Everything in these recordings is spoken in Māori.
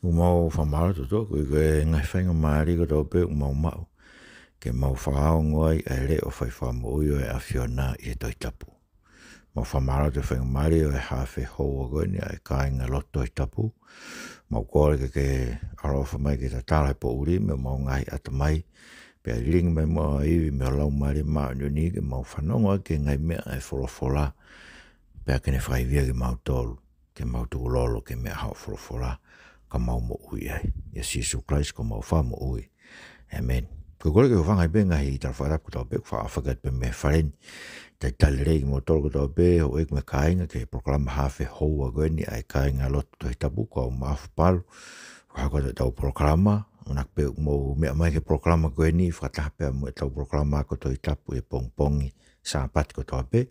Mau whamara to koe ngai whainga maari ko tō pe mau mau. Ke mau whakao ngoi e le o whai whamoi o e awhiona i e toi tapu. Mau whamara to whainga maari o e hawhi hou o koe ni a e kāinga loto i tapu. Mau kore ke arofa mai ke ta tārai po uri me mau ngai ata mai. Pea ring mai mua iwi me lau maari maa ni ke mau whanonga ke ngai mea e wholofola. Pea kene whaivia ke mau tolu. Ke mau tuku lolo ke mea hao wholofola. Ka mau mo ui ai. Ia Jesus Christ ko mau wha mo ui. Amen. Ko kore ke whangai pe ngahi i tara whaarap ko tau pe, wha awhakat pe me wharen. Tai tali rei mo tolo ko tau pe, ho ek me kāinga ke proklama hawhi hou a gweni ai kāinga lotu toi tapu ko au maafu palu. Whakakota tau proklama, unak pe mo mea mai ke proklama gweni, whakataha mo e tau proklama ako toi tapu e pongpongi sāpat ko tau pe,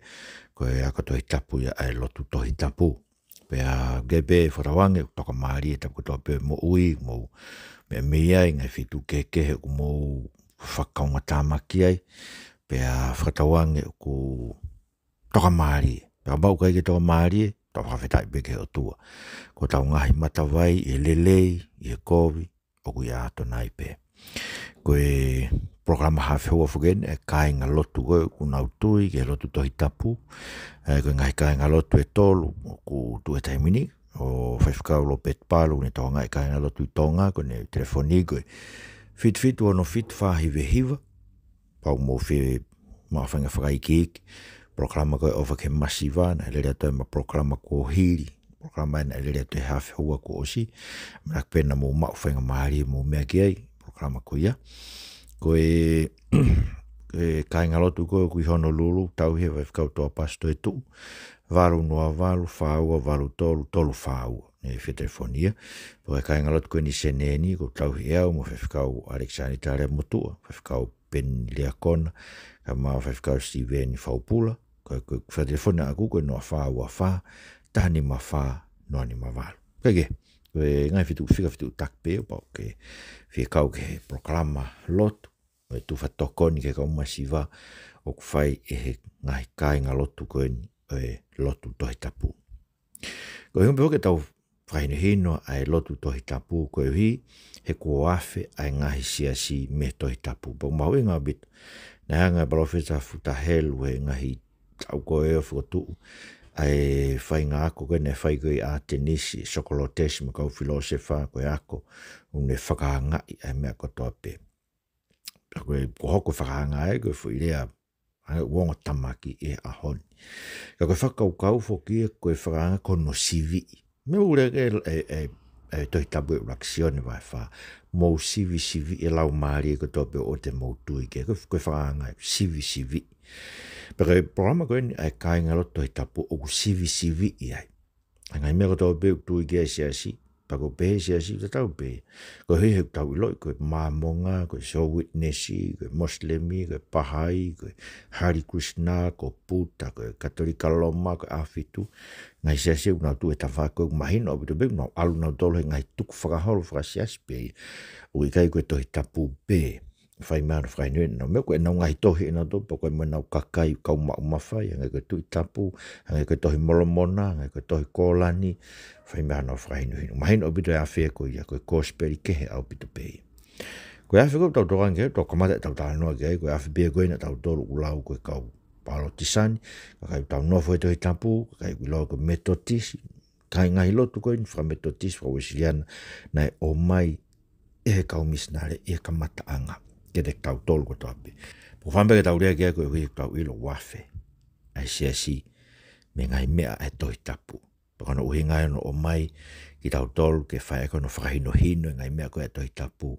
ko e ako toi tapu ia ai lotu toi tapu. Pea gepe wharawange toka maari e tapu toa pe mo ui, mo mea mea i ngai whitu kekehe ku mo whakaunga tāmaki ai, pea whatawange ku toka maari. Pea bau kai ke toka maari, tau hawhetai peke o tua. Ko tau ngahi matawai e lelei, i e kovi, o kui ato nai pe. Ko e programa hawhi hua whuken e kāinga lotu koe ku nau tui ke lotu tohi tapu. Ko ngai kāinga lotu e tolu ku tu e taimini o whaiwhakau lo pet palu ne toa ngai kāinga lotu i tonga ko ne telefoni koe. Fit wano fit whahive hiva. Pau mo whi mawhanga whakaiki. Programa koe ofa ke masiva na elere atoe ma programa ko hiri. Programa na elere atoe hawhi hua ko osi. Manak pena mo mawhanga mahari mo mea ki ai. Programa ko ia. Ko e kāinga lotu koe kui Honolulu, tau he whakau toa pasto e tu. Varu noa valu, whaua, valu tolu, tolu whaua. Ne whetelefonia. Po e kāinga lotu koe ni seneni, ko tau he au, mo whakau Alexani Tare Motua, whakau Ben Leakona, ka maa whakau Steven Faupula, ko whetelefonia aku koe noa whaua wha, tahani ma wha, noa ni ma valu. Kage, koe ngai whika whitu takpe, pao ke whikau ke proklama lotu, e tu whatokoni ke kaumasiva o kuwhai e he ngahi kāinga lotu koe ni e lotu tohi tapu. Ko hiumpe hoke tau whainu hino ai lotu tohi tapu koe hi he kua afe ai ngahi siasi me tohi tapu. Pau mahu e ngā bitu. Nā hanga barofeta futa helu he ngahi tau koe o whukotu ai whai ngā ako koe ne whai koe a tenisi sokolotesi ma kau filosefa koe ako une whakahangai ai mea kotoa pe. Koe kohoko whakahanga e, koe whuirea wonga tamaki e ahoni. Ka koe whakaukau whoki e koe whakahanga kono sivi. Me ure e tohi tabu e raksione vai wha. Mou sivi e lau maari e koe tope o te mou tui ke. Koe whakahanga e sivi. Pero e programa koe ni ai kāinga lo tohi tapu o ku sivi i ai. Ngai mea koe tope o tui ke siasi. Pako pe siasi te tau pe. Ko he tau iloi, ko māmonga, ko so witnessi, ko moslemi, ko pahai, ko Hari Krishna, ko puta, ko katolika loma, ko awhitu. Ngai siasi unau tu e tawhako mahino, bitu beku nau alu nau tolo he ngai tuku whakaholo whakasiasi pe. Ui kai koe tohi tapu pe. Whai mana whai nuen, no mea koe nau ngai tohi e nau topo, koe mo nau kakai kau mawhai, ngai koe tui tapu, ngai koe tohi molomona, ngai koe tohi kōlani, whai mana whai nuen. Mahino bitu e awhia koe ia, koe kōsperi kehe au bitu pe. Koe awhia koe tau tokan ke, tau kamata e tau tānoa ke, koe awhia bea koe na tau tolu ulau koe kau palo tisani, kai tau nofo e tohi tapu, kai ulau koe metotisi, kai ngai lotu koe, wha metotisi, wha wesiliana, nai o mai e kau misnare, e kamata anga. Ke te tau tolu ko toape. Po whanpeke tau rea kia koe hui tau ilo wafe. Ai siasi me ngai mea e tohi tapu. Pakano uhi ngai no o mai ki tau tolu ke whae kono whakahino hino ngai mea koe e tohi tapu.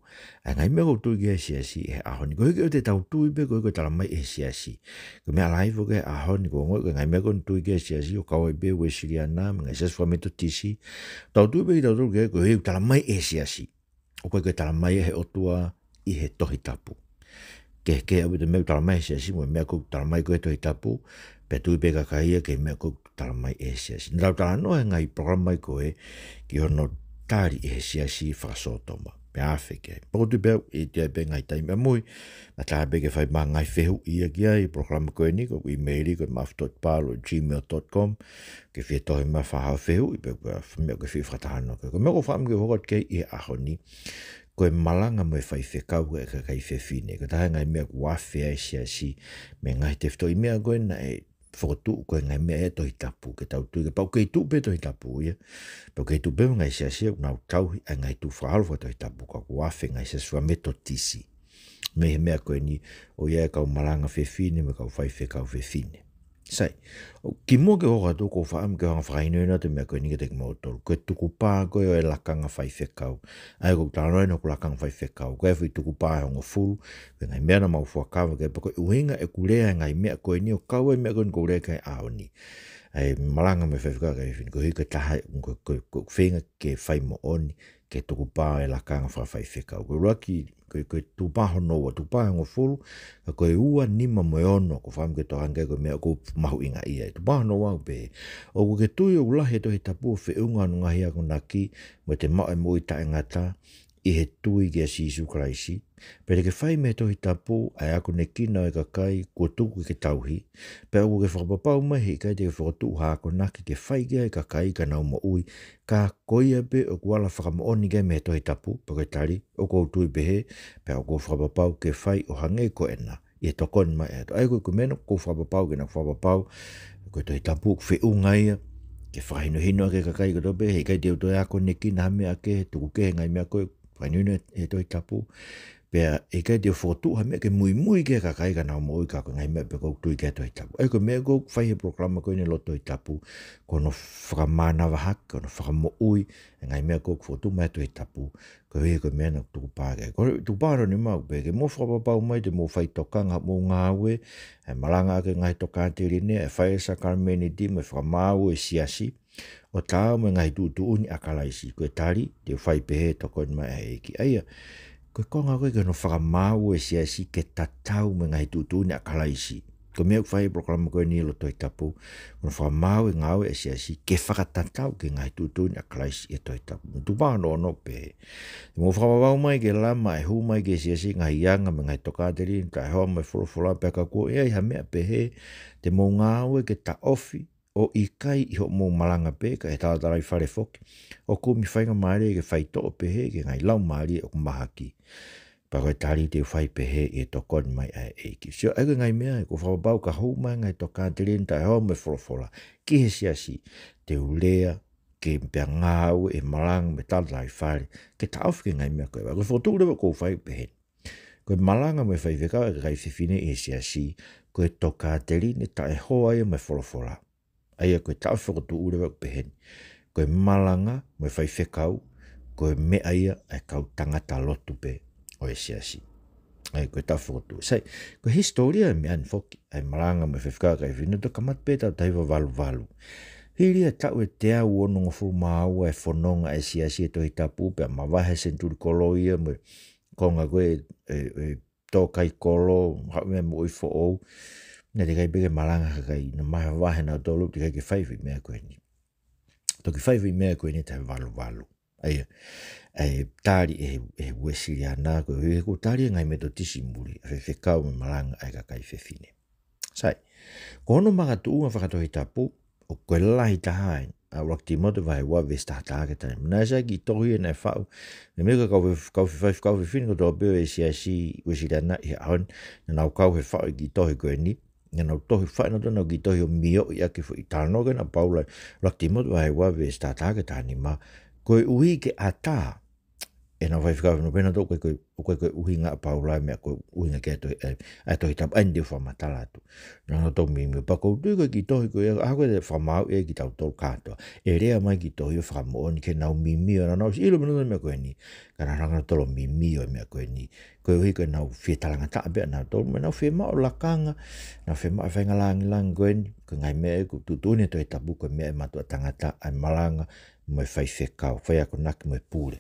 Ai ngai mea ko tui ki e siasi e ahoni. Ko hiki o te tau tui pe koe koe tala mai e siasi. Ko mea laivo ke ahoni ko ngoi koe ngai mea koe tui ki e siasi o kawai pe ue siriana me ngai siasi whameto tisi. Tau tui pe ki tau tolu ke koe hiki tala mai e siasi. O koe koe tala mai e he otua i he tohi tapu. Ke au te meu talamai siasi, mo mea kou talamai koe tohi tapu, pe tui pe kakaia ke mea kou talamai e siasi. Nau tala noa ngai programai koe ki hono tari e siasi whakasotoma. pe afe ke. Poko tu pe e te pe ngai tai me mui, na tā pe ke whai mā ngai whehu ia kia i programa koe ni, ko emaili ko maf.palo@gmail.com, ke whia tohi ma whahau whehu, i pe mea ke whi whatahano. Ko mea ko whaam ke hokot kei i aho ni, koe malanga mo e whai whekau e ka kai whewhine. Ko taha ngai mea kua whea si me ngai te whto i mea koe na e whotu koe ngai mea e tohi tapu ke tau tui. Ke pau kei tu pe tohi tapu ia. Pau kei tu pe ngai si nau tauhi a ngai tu whahalo tohi tapu ka kua whe ngai sua me to tisi. Me he mea koe ni o ia kau malanga whewhine me kau whai whekau whewhine. Sai, ki mo ke hoka tō ko whaam ke hanga whakainoina te mea koe ni ke te kimotoru. Koe tuku pā koe o e lakanga whai whekau. Ai ko tānoe no ko lakanga whai whekau. Koe whi tuku pā e hongo furu. Koe ngai mea na mau whakawa ke pa koe uhinga e kulea ngai mea koe ni o kaua mea koe ni kulea kai aoni. Ai malanga me whai whekau kai whini. Koe hika taha koe whenga ke whai mo oni ke tuku pā e lakanga whai whekau. Koe raki koe tupaho noa, tupaho ngo fulu, koe ua nima moe ono, ko whaam ke tohange koe mea ko mahu inga ia. Tupaho noa upe, o ke tui o ulahi to he tapu o whiunga anu ngahi ako naki, mo te mao e mo i tae ngata, i he tui ki a Sisu Kraisi, pere ke whai me to he tapu, ai ako ne kina e ka kai, kua tuku ke tauhi, pe o ke whakapapau mai he kai te whakatu ha ako naki ke whai kia e ka kai ka nau mo ui, ka koia pe o kuala whakamaoni ke me to he tapu, pe koe tari, o kou tui pehe, pe o kou whakapapau ke whai o hange ko ena, i e tokon mai ato. Ai koe meno kou whakapapau ke na whakapapau, koe to he tapu whiunga ia, ke whahino hino ke ka kai ka tope, he kai te uto e ako ne kina hame ake, tuku ke ngai mea koe, whainuna e toi tapu, pea e kai te whotu ha mea ke mui ke ka kai ka nao mo ui ka ngai mea pe kou tui ke toi tapu. Ai ko mea kou whai he programa koe ne lo toi tapu, kono whakamana wahak, kono whakamo ui, e ngai mea kou whotu mea toi tapu, ko hei koe mea na tuku pāke. Ko tuku pāro ni mau pe, ke mo whakapapau mai te mo whai tokanga mo ngā ue, e malanga ke ngai toka te rine, e whai sa karmeni di, me whakamau e siasi, o tāo me ngai tūtu uni akalaisi, koe tari, te whai pehe toko ni mai eki. Aia, koe konga koe ke no whakamau e siasi ke tatau me ngai tūtu uni akalaisi. Ko mea whai programa koe ni lo toi tapu, kono whakamau e ngau e siasi ke whakatatau ke ngai tūtu uni akalaisi e toi tapu. Tupāno no pe. Mo whakamau mai ke lama e hu mai ke siasi ngai ianga me ngai tokateri, kai hoa mai whulawhula pe ka kua, ea iha mea pehe, te mo ngau e ke ta ofi, o i kai i ho mō malanga pe, ka e tātarai whare whoki, o ko mi whainga maare ke whai tō pehe, ke ngai lau maare o kumahaki. Pa koe tari te whai pehe e tokon mai a eiki. Sio, ega ngai mea, ko whapapau ka hou mai ngai toka te rinta e hoa me wholofola. Ki he siasi, te ulea, ke mpea ngāu e malanga me tātarai whare, ke taofi ke ngai mea koe. Ko whotu rewa ko whai pehe. Koe malanga me whai whekau e kai whiwhine e siasi, koe toka te rinta ta e hoa e me wholofola. Aia koe tau whakotu urewa peheni. Koe malanga, moe whai whekau, koe mea ia e kau tangata lotu pe o e siasi. Ai koe tau whakotu. Sai, koe historia e mea nfoki, ai malanga moe whai whekau kai whina, to kamat pe tau taiwa valu. Hiri e tau e te au ono ngofuru maua e whanonga e siasi e tohi tapu, pe a mawahe senturi kolo ia, moe konga koe e tō kai kolo, hau mea mo i fo ou, na te kai peke malanga kai na maha wahe na tolu te kai ke whaiwi mea koe ni. To ke whaiwi mea koe ni te valu. Ai tāri e wesiri ana koe hui ko tāri ngai me to tisi muri, a whekau me malanga ai ka kai whewhine. Sai, ko hono manga tu unga whakatohi tapu, o koe lahi tahai, a wakti moto vai wa vesta tāke tani. Mna sa ki tohi e nei whau, me meka kau whewhine ko tō peo e siasi wesiri ana i haon, na nau kau he whau ki tohi koe ni, nga nau tohi whaina tōna ki tohi o mio i ake i tāno ke na paula rakti motu ai wawe e stātāke tāni ma koe uhi ke ata e na whai whikawhi no pena tō koe uhi ngā paula mea koe uhi ngā ke a tohi tapu aini o whamatala atu na no tō mimi pa kou tui koe ki tohi koe a koe te whamau e ki tau tō kātoa e rea mai ki tohi o whakamooni ke nau mimi o na nau si ilo minu mea koe ni ka na ranga tolo mimi o mea koe ni koe uhi koe nau whietalanga tāpea na tō me nau whiemao lakanga na whiemao whainga langi koe ni koe ngai mea ko tutune tohi tapu koe mea e matua tangata ai malanga mo e whai whekau whai ako naki mo e pūre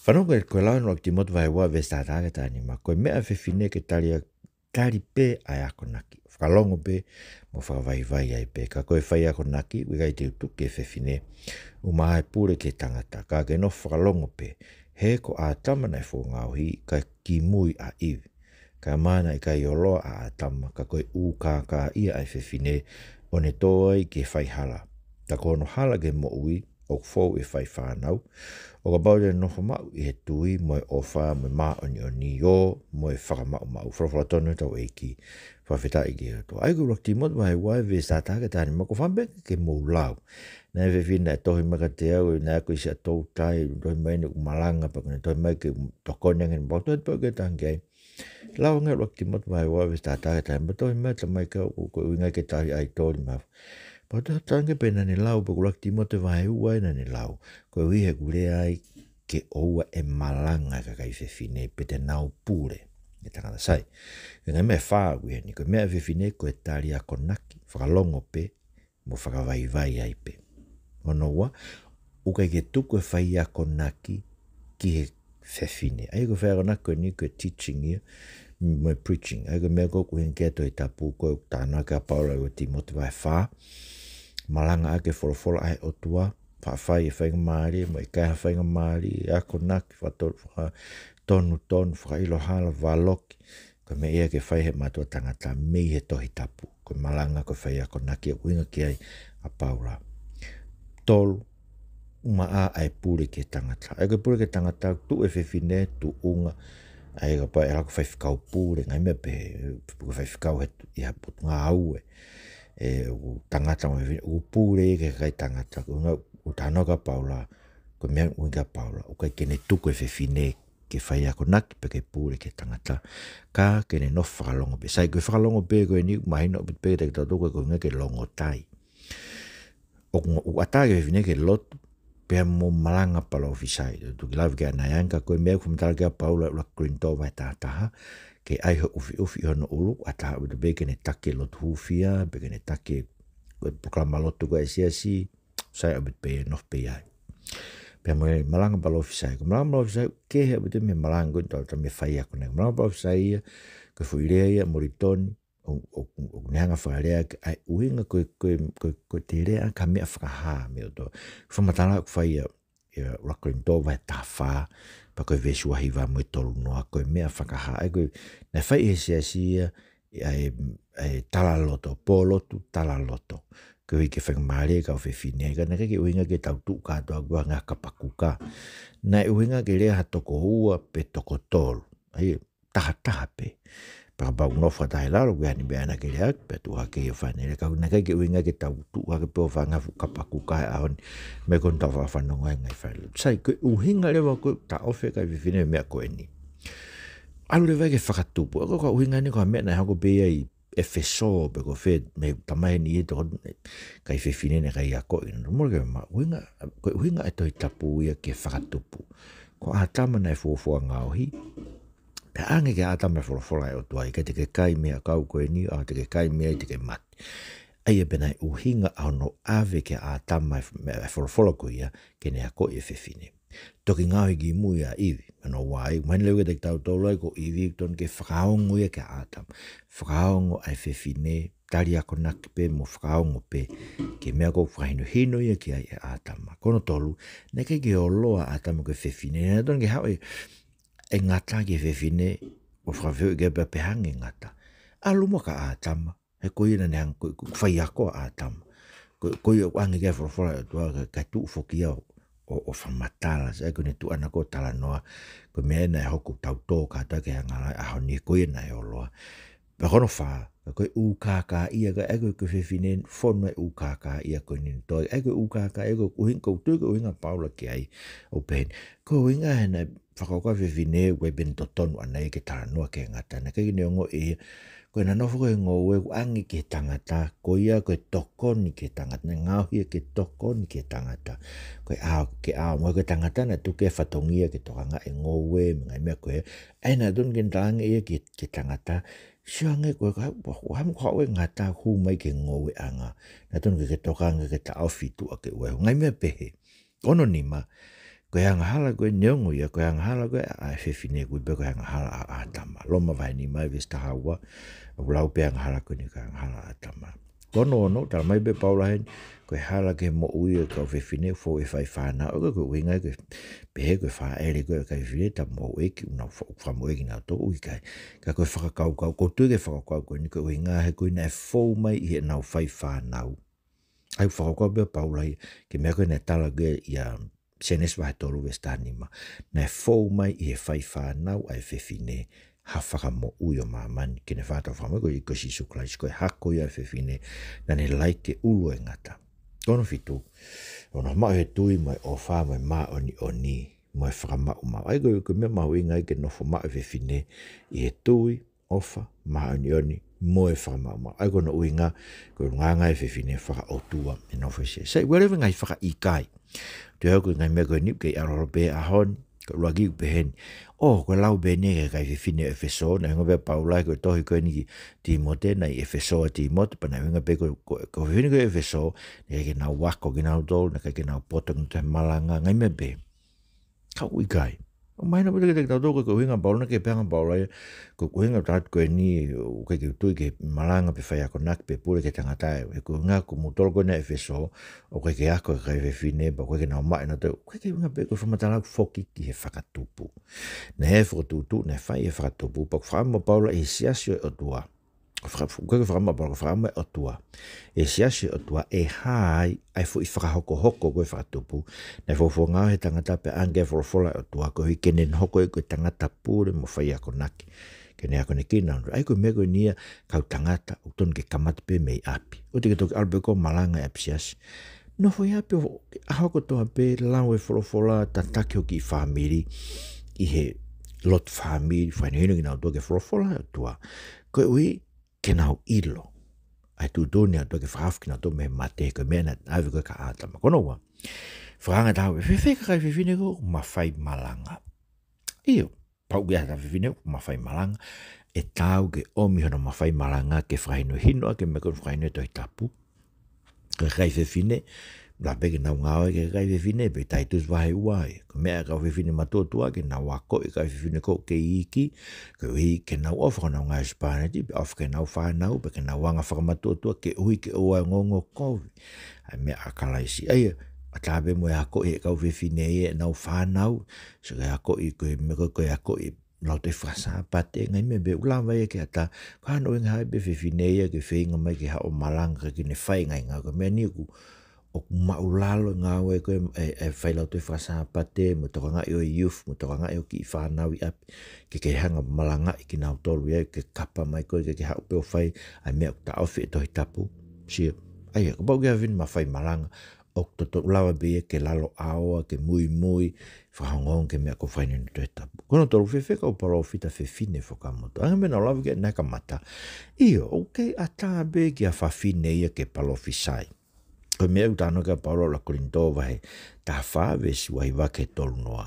whanonga e koe lau no ki motu vai wa vesta tāke tāni ma koe mea whiwhine ke tari pē ai ako naki whakalongo pē mo whakawai ai pē ka koe whai ako naki wikai te utuke whiwhine umaha e pūre ke tangata ka ke no whakalongo pē he ko a tama nei fo ngauhi ka ki mui a iwi. Ka mana I ka ioloa a tama ka koe ka ia ai whewhine o ne toi ke whaihala. Ta kono hala ke mo ui o fau e whai whanau. O ka baude nofo mau I he tui mo e ofa mo maa oni o mo e whakamau mau. Whawhara tonu tau e ki whawhita I ki to. Ai kura ti motu mai wai ve sa tāke tāni mako whambe ke mou lau. Nā e whewhina e tohi maka te au e nā koe si a tau tai tohi mai ni umalanga pa kone tohi mai ke tokonya ngeni bau tohi pau ke tāngei. Lau ngai wakti motu mai wai ve sa tāke tāni ma tohi mai ta mai ka ko uingai ke tahi ai tōri mau. Pa tohi tānge pe nani lau pa wakti motu vai uai nani lau. Ko ui he kure ai ke oua e malanga ka kai whewhine pe te nau pūre. E tangata sai. E ngai mea whaa ui ni ko mea whewhine ko e tāri a konaki. Whakalongo pe mo whakawai ai pe. Ono wa, ukai ke tuku e whai a konaki ki he whewhine. Ai ko whai a konaki ni ko e teaching ia, mo e preaching. Ai ko mea koku hinke to I tapu ko e tāna ka paula o Timoti vai whaa. Malanga ake wholofola ai o tua. Whawhai e whainga maari, mo e kai whainga maari, a konaki, tonu, whakailo hala, waloki. Ko me ea ke whai he matua tangata mei he tohi tapu. Ko malanga ko whai a konaki a kuinga ki ai a paula. Tolu, maa ai pūre ke tangata. Ai ko pūre ke tangata, tu e whewhine, tu unga. Ai ka pai e lako whaiwhikau pūre, ngai mea pe, whaiwhikau he I haput ngā aue. U tangata u pūre ke kai tangata. U tānoka paula, ko mea uinga paula. U kai kene tuku e whewhine ke whai a konaki pe ke pūre ke tangata. Ka kene no whakalongo pe. Sai koe whakalongo pe koe ni, mahina o pe te tautuka koe ngā ke longo tai. O atake whewhine ke lotu, pia mo malanga pala ofisai. Tu ki lawi ke anayanga, koe mea kumitala ke a paula ula krinto vai tātaha, ke aiho ufi hono ulu, ataha uta pe kene take lotu hufia, pe kene take koe proklama lotu koe siasi, sai abit pe nof pe ai. Pia mo malanga pala ofisai. Ko malanga pala ofisai, ke hea bute me malanga koe tau me whai ako ne. Malanga pala ofisai ia, koe fuirea ia, moritoni, o nehanga whakarea ai uhinga koe te rea ka mea whakaha me o to. Whamatala ku whai ia rakorin tō vai tā whā, pa koe vesu ahi wā mui tolu noa, koe mea whakaha. Ai koe, nei whai e siasi ia, ai tala loto, pō lotu, tala loto. Koe i ke whakamare ka o whewhine, ka nake ke uhinga ke tau tuk katoa kua ngā kapakuka. Nei uhinga ke rea ha toko hua pe toko tolu. Ai taha pe. Pakapau nofa tahi laro kua ni beana ke rea pe tu hake i whanere. Ka nake ke uhinga ke tau tuk hake pe o whangafu kapakuka e ahon me kon tau whanonga ngai whailu. Sai koe uhinga lewa koe ta ofe ka i whewhine mea koe ni. Alu le vai ke whakatupu. Ako ka uhinga ni koe mea nai hako pe ai e wheso pe ko whe me tamahe ni e to kai whewhine ne kai ako ina. Mora ke ma uhinga e toi tapu ia ke whakatupu. Ko a tama nei fuafua ngauhi. Pe ange ke a tama wholofola e o tuai. Ke te ke kai mea kau koe ni, a te ke kai mea i te ke mati. Ai e benai uhinga au no ave ke a tama e wholofola koe ia ke ne ako i whewhine. Toki ngauhi ki mui a iwi. Ano wai, mani leu ke te tau tolai ko iwi ton ke whakaongo ia ke a tama. Whakaongo ai whewhine, tari ako naki pe mo whakaongo pe ke mea ko whahino ia ki ai e a tama. Kono tolu, neke ke o loa a tama ko whewhine. Nena ton ke hau e ngata ke whewhine o whakawheu ke pehange ngata. Aluma ka a tama. He koe ina neang koe whai ako a tama. Koe o ange ke whorofora ka tu whokia o whamatala. Sai koe ne tu ana ko tala noa. Koe mea na e hoku tau tō kata ke hangala aho ni koe na e o loa. Pa kono whaa. Koe ukaka ia ka ego koe whewhine whono e ukaka ia koe nini toi. Ego ukaka ego uhinga koutu ko uhinga paula ki ai o pehen. Ko uhinga hena whakauka whewhine koe bento tonu anai ke tala noa ke ngata. Na kei neongo e koe na nofo koe ngō e angi ke tangata. Ko ia koe tokoni ke tangata. Na ngauhia ke tokoni ke tangata. Koe ke ao mo ke tangata na tuke whatongia ke tokanga e ngō e mga mea koe. Aina dun ke ntalange ia ke tangata. Siange koe ham koe ngata hu mai ke ngō e anga. Na dun ke tokanga ke ta awhitu a ke ue. Ngai mea pehe. Ono nima. Koe hanga hala koe neongo ia, koe hanga hala koe a whewhine koe pe koe hanga hala a atama. Loma vai ni mai vesta hawa, ulau pe hanga hala koe ni koe hanga hala a atama. kono no tala mai be paula hen ko hala ke mo ui ka fefine fo e fai fana o ko winga ke pe ko fa ele ko ka fine ta mo e ki na fa mo e na to ui ka ko fa ka ko tu ke fa ko ni ko winga he ko na fo mai e na fai fana ai fa ko be paula ke me ko na tala ge ya senes va tolu vestanima na fo mai e fai fana ai fefine ha whaka mo uio mamani kene whātau whamai ko i kosi suklais ko e hako ia fefine na ne laike ulu e ngata. Kono fitu, ono mau he tui mai o wha mai maa oni mo e whakamau mau. Ai ko mea mau inga i ke nofo maa e fefine i he tui, ofa, maa oni mo e whakamau mau. Ai kono uinga ko nganga e fefine whaka otua e nofo se. Sei, wherever ngai whaka i kai. Te hau ko ngai mea ko nip ke i arorope a honi. Ko luagi upehen ko lau bene ka fine Efeso na ngobe Paula ko tohi ko ni Timote na Efeso Timote pa na nga pe ko fine ko Efeso ne ke na wako ke na dol na ke na potong te malanga ngai me be ka ui kai o mai na pele ke ta do ko hinga Paula ke pe nga Paula ko hinga tat ko ni ke tu ke malanga pe fa ko nak pe pure ke tanga tai ko nga ko mutol ko na Efeso o ke ako ka fine ba ko ke na mai na to ko ke nga pe ko fa matala foki ki he fakatupu na he fotutu na fa e fakatupu pa fa mo Paula e siasio o tua ko fa mo Paula fa mo o tua e siasio o tua e hai ai fo i fa hoko ko fakatupu na fo nga he tanga pe ange for fola o tua ko i kenen hoko ko tanga pure mo fa ko naki kene ako ne kina ai ko mego nia kau tangata o ton ke kamat pe mei api o te to albe ko malanga apsias no foi api a hoko to pe lawe fola tataki ki family i he lot family fa ni no to ke fola tua ko ui ke nau ilo ai tu donia to ke fraf kina to me mate ko mena ave ko ka ata ma kono wa franga da fe ka fine ko ma fai malanga io pau ia ta fine ma fai malanga e tau ke omi hono ma fai malanga ke fraino hino ke me ko fraino to tapu ke kai fine la peke na ngao ke kai fine pe tai tus vai wai ko me ka fine ma to tua ke na wa ko kai fine ko ke iki ke na ofra na nga Spania ti of ke na fa na pe ke na wanga fa ma to ke ui ke o ngongo ko ai me akala isi ai atabe mo ya ko e ka fine e na fa na so ya ko i ko me ko ya ko i no te frasa pate ngai me be ula vai ke ata ka no nga be fine e ke feinga mai ke ha o malanga ke ne fai ngai nga ko me ni ku o maulalo nga we ko e fai lo te frasa pate mo to nga yo youth mo to nga yo ki fa na wi ap ke hanga malanga ki na to lu ke kapa mai ko ke ha pe fai ai me ta ofi to tapu si ai ko ba vin ma fai malanga o to lawa be ke lalo awa ke muy fa ngon ke me ko fai ni to tapu kono to fe ko paro fita fe fine fo ka moto anga me na lawa ke na ka mata io okay ata be ke fa fine ye ke palo fisai ko me utano ka paro la Korinto vai ta fa ves wai va ke tol noa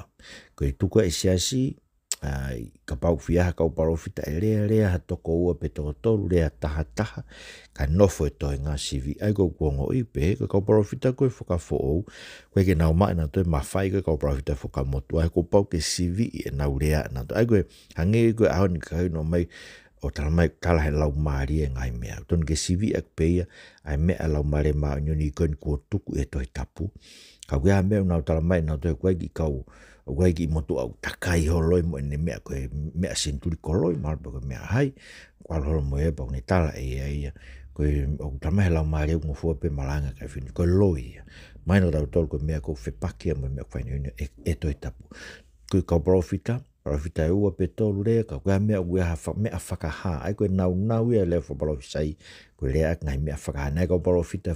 ko tu ko esiasi ai ka pau fia ka paro fita ele ha to ko o pe to le ta ka no foi to nga sivi ai go ngo i pe ka paro fita ko fo ka fo ko ke na ma na to ma fai ka paro fita fo ka moto ai ko pau ke sivi na urea na to ai go hange go a on ka no mai o tala he lau maari e ngai mea. Ton ke sivi ak peia, ai mea lau maari maa nyoni koen kua tuku e toi tapu. Ka wea mea unau tala mai nau toi koe ki kau, koe ki motu au takai holoi mo ene mea koe mea senturi koloi marpa koe mea hai. Kwa holo mo eba kone tala e ia. Koe o tala he lau maari ungo fua pe malanga kai fini. Koe loi ia. Mai no tau tolu koe mea koe whepakia mo mea koe ni e toi tapu. Koe kau profita e ua pe tolu rea, ka koe mea mea whakaha, ai koe nau ia leo whaparofisai, koe rea ngai mea whakaha, nai kau parofita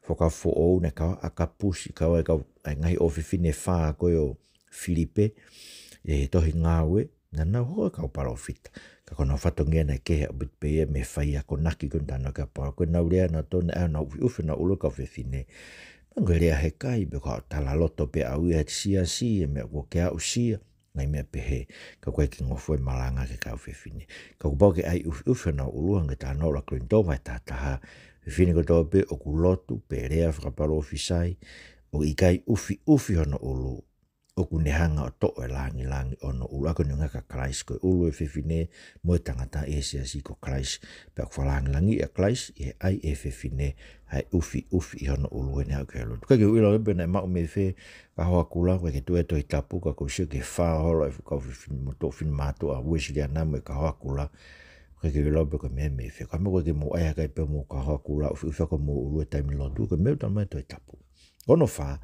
whakafo ou, ne kau akapusi, kau ai kau ngai ofifine whaa koe o Filipe, e tohi ngāwe, na nau hoa kau parofita, ka kona whatongia nei kehe o bitpeia me whai ako naki koe tano ka paro, koe nau rea na tōne au na ufi na ulo kau whiwhine, koe rea he kai, be kau tala loto pe au ia sia e mea kua ke au sia, ngai mea pehe, ka koe ki ngofo e malanga ke kau whiwhine. Ka kupau ke ai ufi na uluang ke tā nola Korinto vai tātaha, whiwhine ko tō pe o kulotu, pe rea whakaparo ofisai, o i kai ufi hono ulu, o kunehanga o to e langi ono ula ko nga ka Christ ko ulu e fefine mo tangata e se si ko Christ pe ko langi e Christ e ai e fefine ai ufi ono ulu ne ka lo ka ke ilo be na ma me fe ka ho kula ko ke tu e to itapu ka ko se ke fa holo e ko fefine mo to fin mato a wish ya na me ka ho kula ko ke ilo be ko me fe ka mo ko ke mo ai ka pe mo ka ho kula ufi ko mo ulu e time lo tu ko me to me to itapu kono fa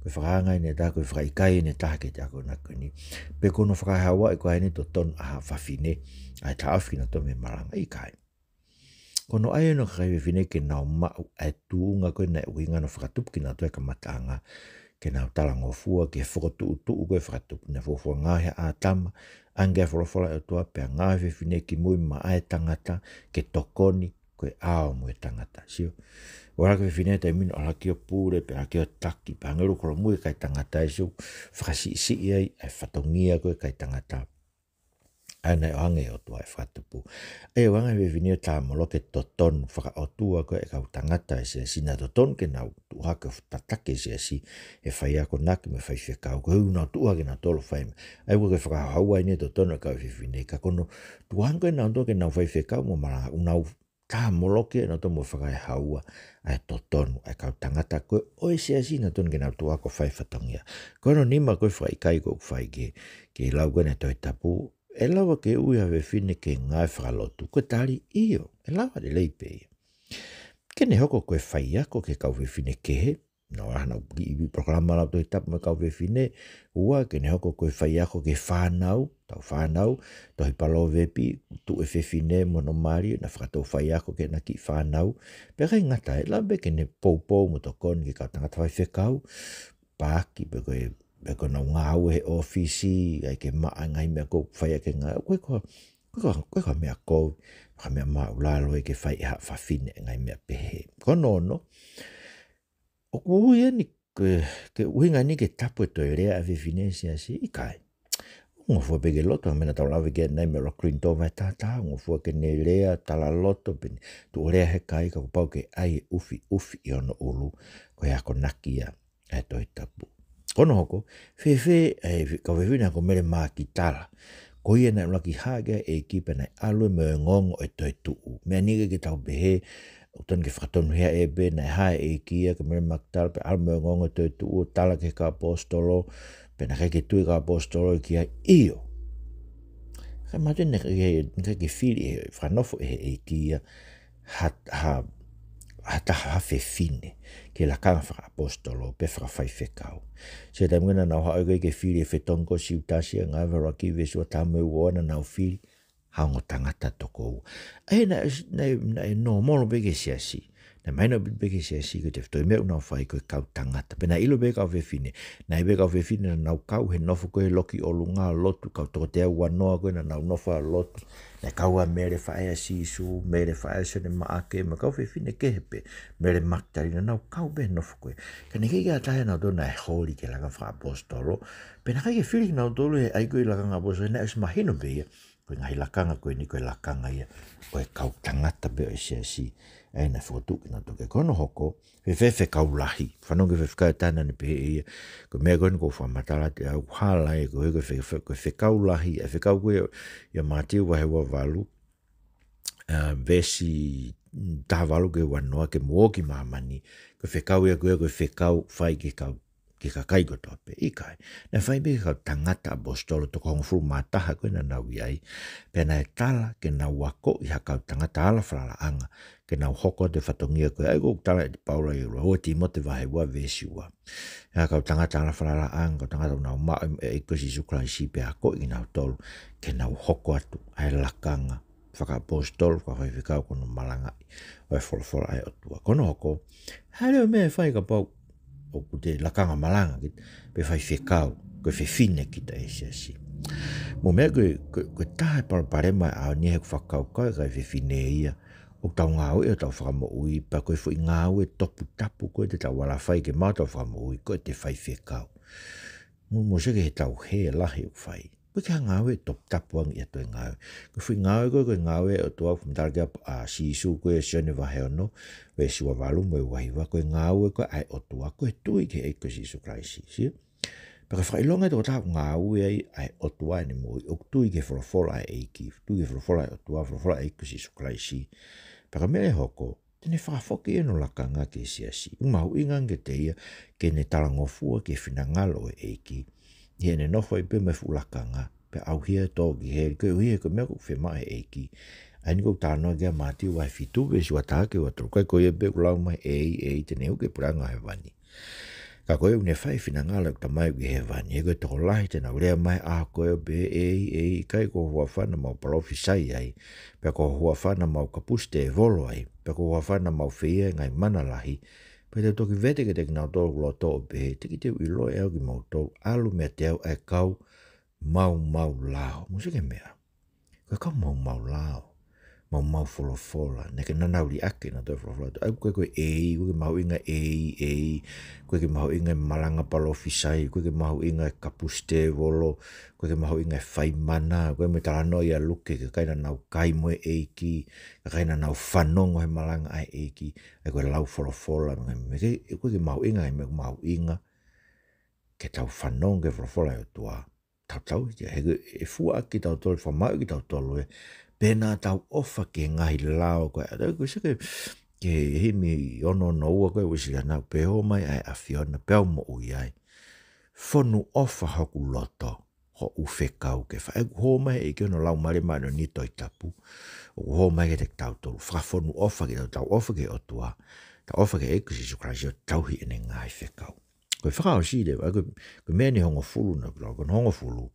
ko franga ne da ko frai kai ne ta ke ta ko na kuni pe kono fra hawa ko ai ne to ton a fa fine ai ta afina to me maranga i kai kono ai no kai fine ke na ma ai tu nga ko na winga no fra tup ki na to ka matanga ke na tala ngo fua ke fo tu ko fra tup na fo nga ha atam anga fo e to pe nga fine ki mo ma ai tangata ke tokoni ko ao mo tangata sio ora ke fine te min ala ki pure pe aki taki pangero ko mo kai tangata iso frasi si ai fatongia ko kai tangata ana ange o to ai fatupu e wanga ve fine ta mo lo ke toton fra o tua ko e ka tangata se sina toton ke na tu ha ke tatake se si e fai ko nak me fai fe ka ko na tu ha ke na tolo fai ai wo ke fra hawa ni toton ka ve fine ka kono tu hanga na ndo ke na fai fe ka mo mara una ka moloke na to mo whakai haua ai to tonu ai kau tangata koe oi se asi na tonu ke na tua ko whai whatongia kono nima koe whai kai ko whai ke lau kone toi tapu e lawa ke ui hawe whine ke ngai whakalotu koe tari iyo e lawa de leipe kene hoko koe whai ako ke kau whine ke he no ana i programa la toi tapu me kau whine ua kene hoko koe whai ako ke whanau tau whanau, tohi palo vepi, tu e whine mono mari, na whakatau whai ako ke na ki whanau, pe kai ngata e labe ke ne pou mo tokon ki ka tangata whai whekau, pāki pe koe na ngāu he ofisi, ai ke maa ngai mea kou whai ake ngā, koe koe mea kou, koe mea mau lalo e ke whai ha whawhine ngai mea pehe. Kono ono, o kuhuia ni ke uhinga ni ke tapu e toi rea a whine si i kai. Ngo fua peke loto, mena tau lawe ke nei me roklin tō vai tātā, ngo fua ke ne lea tala loto, pene tu orea he kai ka kupau ke ai ufi i ono ulu, ko hea ko nakia e toi tapu. Kono hoko, whewhe, ka whewhina ko mere maa ki tala, ko ia nei laki hāga e kipe nei alue me ngongo e toi tuu. Mea nige ke tau behe, o ton ke whakatonu hea e be, nei hae e kia, ka mere maa ki tala, pe alu me ngongo e toi tuu, tala ke ka apostolo, pena kai ke tui ka apostolo ki ai iyo. Kai matu ne kai ke whiri e whanofo e kia ha whewhine ke la kanga whaka apostolo pe whaka whai whekau. Se tai mwena nau hao ke whiri e whetonko si utasi a ngā waraki vesua tāmeu oana nau whiri haongo tangata toko. Ai na no mono peke siasi. Na maina beke se si ko te toi me una fai ko kau tangata pena ilo be ka fefine na be ka fefine na nau kau he nofo ko loki o lunga lotu kau to te wa no ko na nau nofa lotu na kau a mere fai si su mere fai se ne ma ke ma kau fefine ke hepe mere maktari na nau kau be nofo ko ka ne ke ga ta na do na holi ke la ka fa apostolo pena ka ke feeling na do le ai ko la ka apostolo na es mahino be ko ngai la kanga ko ni ko la kanga ia ko kau tangata be si ai na foto ki na toke kono hoko fe kaulahi whanonga fe tana ni pe ia ko mea kono ko whamatala te au hala e ko fe kaulahi e fe kau koe ia mātiu wahe wa walu vesi taha walu ke wanoa ke muoki mamani ko fe kau ia koe ko fe kau whai ke kau ki ka kai ko tope i kai. Na whai me ka tangata apostolo to kong furu mataha koe na nau iai. Pena e tala ke nau wako i haka tangata ala whalala anga. Ke nau hoko te whatongia koe. Ai kou tala e te paura i ura. Hoa ti mo te wahe wa vesi ua. E haka tangata ala whalala anga. Tangata nau maa e kosi suklai si pe hako i nau tolu. Ke nau hoko atu. Ai lakanga. Whaka apostolo. Whaka whikau kono malangai. Wai whola ai otua. Kono hoko. Hale o mea whai ka pau. O te lakanga malanga ki pe whai whekau, koe whewhine ki ta si. Mo mea koe tahe parema a ni he whakau kai kai whewhine ia, o tau ngāu e o tau whakamo ui, pa koe fui ngāu e topu tapu koe te tau wala whai ke mau tau whakamo ui, koe te whai whekau. Mo seke he tau he lahi o whai. Koe kia ngāu e topu tapu angi e toi ngāu. Koe fui ngāu e koe ngāu e o tua whamtarkia a sisu koe sione wahe ono, we siwa walu mo e wahiwa koe ngāu e koe ai o tua koe tui ke eiko sisu kraisi. Paka whailonga tō tāpu ngā ui ai otua ni mo, o tui ke wholofola e eiki, tui ke wholofola e otua, wholofola e eiku si suklaisi. Paka mele hoko, tene whakafoki e no laka ngā ke siasi. Mahu inga nge te ia, ke ne talangofua ke whinangalo e eiki. Ie ne nofo i pe me fulaka ngā, pe au hia tōki he, koe uia ko mea ko whema e eiki. Aini kou tānoa kia māti wai fitu ve sua tāke wa tō, kai koe e pe kulau mai e tene uke puranga he wani. Ka koe une whai whinangala ki ta mai ki he wani, e koe toko lahi tena urea mai a koe pe kai ko hua whana mau palofi sai ai, pe ko hua whana mau kapuste e volo ai, pe ko hua whana mau whia ngai mana lahi, pe te toki vete ke te kinau tō kulo tō pe, teki te ui e au ki mau tō, alu mea te au e kau mau lao, musike mea, koe kau mau lao. Mau wholofola, neke nanauri ake na toi wholofola. Au koe koe koe mahu inga koe ke mahu inga malanga palofi sai, koe ke mahu inga kapuste volo, koe ke mahu inga whaimana, koe me tarano ia luke, ke kaina nau kaimoe eiki, ke kaina nau whanongo he malanga ai eiki, e koe lau wholofola, koe ke mahu inga, me mahu inga, ke tau whanongo ke wholofola e tua, tau, he fua aki tau tolu, whamau ki tau tolu pena tau ofa ke ngai lao koe. Koe se ke himi ono no ua koe wisi anau peho mai ai a Fiona, peo mo ui ai. Fonu ofa hoku loto, ho uwhekau ke wha. Eku ho mai e ke ono lau mare mai no ni toi tapu. Oku ho mai ke te tau tolu. Whakafonu ofa ke tau ofa ke otua. Tau ofa ke eku si sukrasi o tauhi ene ngai whekau. Koe whakao si de, koe mea ni hongo fulu na koe hongo fulu.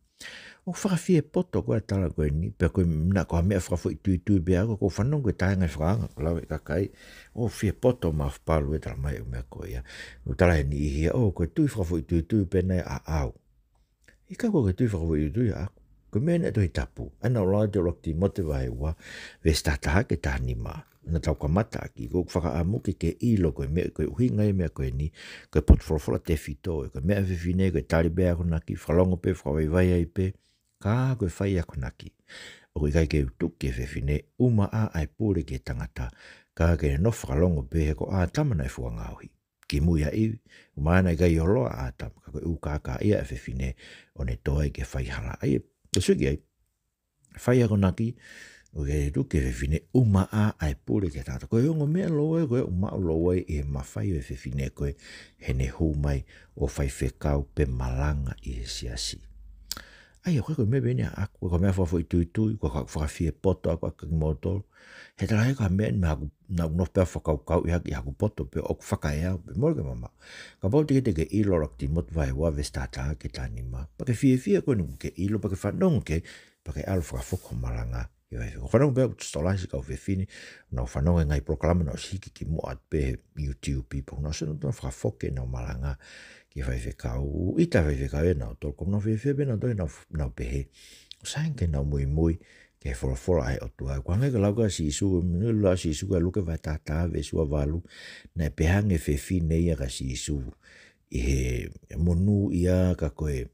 O whakawhie poto koe tala koe ni, pe koe mna koe mea whakafo i tui bea koe whanong koe tae ngai whakanga, lau e kakai, o whie poto ma whapalu e tala mai o mea koe ia. O tala he ni ihia, o koe tui whakafo i tui pēnei a au. Ika koe tui whakafo i tui a aku, koe mea ne toi tapu, ana o lai te rokti mote vai ua, ve stataha ke tahani maa. Na tau ka mata aki, koe whakaamuke ke ilo koe mea, koe uhinga e mea koe ni, koe potwholofola te fito, koe mea whiwhine, koe tari bea konaki, whalongo pe, whakawai ai pe, ka koe whai a konaki. O koe kai ke utuk ke whiwhine, uma a ai pūre ke tangata, ka ke no whakalongo pe he ko a tamana e fuangauhi. Ki mui a iwi, umana i kai holoa a tam, ka koe ukaka ia e whiwhine, o ne toa i ke whai hala. Ai, ke suki ai, whai a konaki, o ke tu ke whiwhine, uma a ai pūre ke tangata. Koe ongo mea loa, koe uma o loa i he mawhai e whiwhine koe, he ne humai o whai whekau pe malanga i he siasi. Ai, koe mea bene a aku, koe mea whafo i tui, koe whakawhie poto aku aki motoro. He tala heka mea ni me haku, na unofpea whakaukau i haku poto pe oku whakaeau, pe morga mama. Ka pau te ke ilo rakti motu vai wa vestata ke tani ma. Pake fie koe nuku ke ilo, pake whanongu ke, pake alu whakafoko malanga. Whanongu pea kutstolasi kau whiwhini, na whanongu ngai proklama na osiki ki moat pe YouTube people. Na senu tuna whakafoke na malanga. Ki whai whekau, ita whai whekau e nao tō, kom nao whewhe be nao tō nao pehe. O saing ke nao mui, ke whora ai o tua. Kua ngai ka lauka si isu, minula si isu ka luke vai tātā ve sua walu, na pehange whewhi nei a ka si isu. I he monu ia ka koe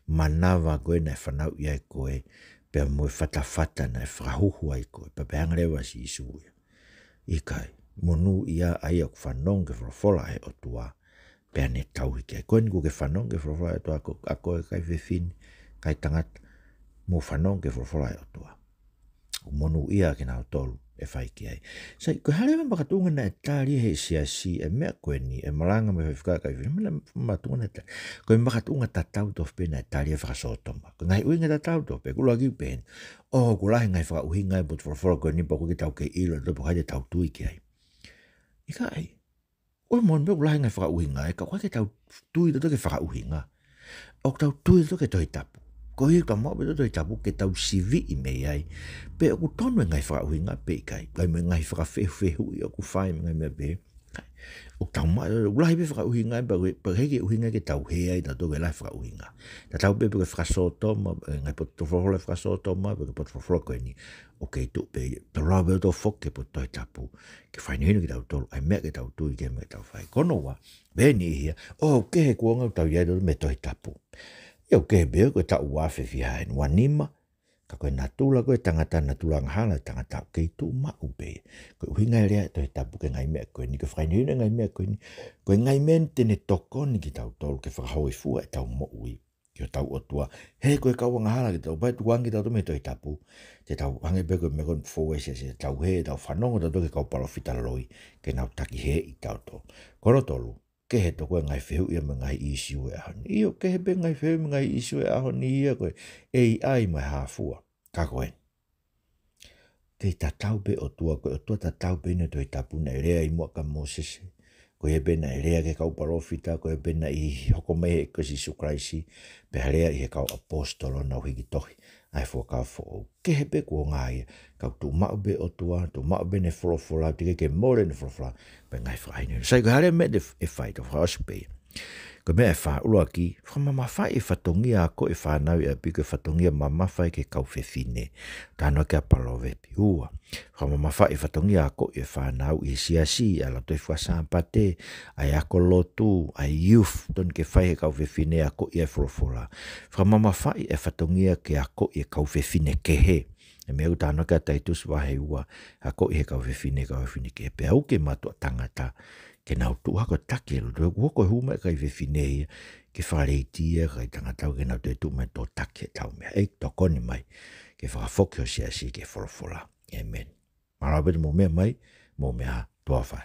manawa koe na whanau ia koe, pea moe whatawhata na whahuhu ai koe, pa pehange rewa si isu ia. I kai, monu ia ai o whanong ke whora ai o tua. Pea ne tau hike. Koe ni ke whanong ke whorofora e toa a koe kai whiwhini, kai tangata, mo whanong ke whorofora e o toa. O monu ia ke nao tolu e whai ki ai. Sai, koe halewa makatunga na e tāri he siasi e mea koe ni, e malanga me whiwhika kai whiwhini, makatunga na e tāri. Koe makatunga tatau tof pe na e tāri e whakasotoma. Koe ngai uinga tatau tof pe, kula kiu pen. O, kulahi ngai whakauhinga e bot whorofora koe nipa koe ki tau ke ilo, topo haide tau tui ki ai. Ika ai. Oi mon be ulahi ngai whakauhinga e ka koe ke tau tui to ke whakauhinga. O tau tui to ke toi tapu. Ko hi ka mo be to toi tapu ke tau sivi i mei ai. Pe o tonu ngai whakauhinga pe kai. Kai me ngai whakawhehu i o ku whai ngai me be. O tau mai ulahi be whakauhinga pe heke uhinga ke tau he ai na to ke lai whakauhinga. Ta tau be ke whakasotoma, ngai poto whakauhinga whakasotoma, pe ke poto whakauhinga koe ni. Ok, tu pe, te rau be to foke po toi tapu. Ke whai nihinu ki tau tolu, ai mea ke tau tui ke mea tau whai. Kono wa, be ni hia, o ke he kuonga tau iai me toi tapu. Iau ke he beo koe tau wafe fiha en wanima, ka koe natula koe tangata natula nghala tangata kei tu ma upe. Koe uhinga rea toi tapu ke ngai mea koe ni, ke whai nihinu ngai mea koe ni, koe ngai mea tene toko ni ki tau tolu ke whakahoi fua e tau mo ui. Kia tau o tua, he koe kau ngahala ki tau, pai tuangi tau tume toi tapu, te tau hange peko me kon fōe se tau he, tau whanongo tau toki kau palofita loi, ke nau taki he i tau tō. Kono tolu, ke he toko ngai whehu ia me ngai isiu e ahoni. Iyo, ke he pe ngai whehu me ngai isiu e ahoni ia koe, AI mai hafua, ka koe. Te tatau pe o tua tatau pe ne toi tapu na rea I mua ka Moses. Ko he pena e rea ke kau parofita, ko he pena I hoko mehe e kasi sukraisi, pe rea I he kau apostolo na hiki tohi. Ai fua ka fo. Ke he pe kua ngai, kau tu mau be o tua, tu mau be ne folofola, tike ke more ne folofola, pe ngai whaine. Sai ko hare me de e whaita whaaspe. Ko mea e wha ua ki, whamama whai e whatongia ako e whanau e api ke whatongia mamawhai ke kau whewhine. Tāno ke apalowe pi ua. Whamama whai e whatongia ako e whanau I siasi, ala toi whasāpate, ai ako lotu, ai youth, ton ke whai he kau whewhine ako I e wholofola. Whamama whai e whatongia ke ako I e kau whewhine ke he. E mea utano ka taitus wahe ua, ako I he kau whewhine ke he. Pe au ke matua tangata, ke nau tu hako take lo do ko huma kai ve finei ke fareitia kai tanga ke nau tu mai to take tau me e to koni mai ke fa fokio sia si ke forfola amen marabe mo me mai mo me ha to fa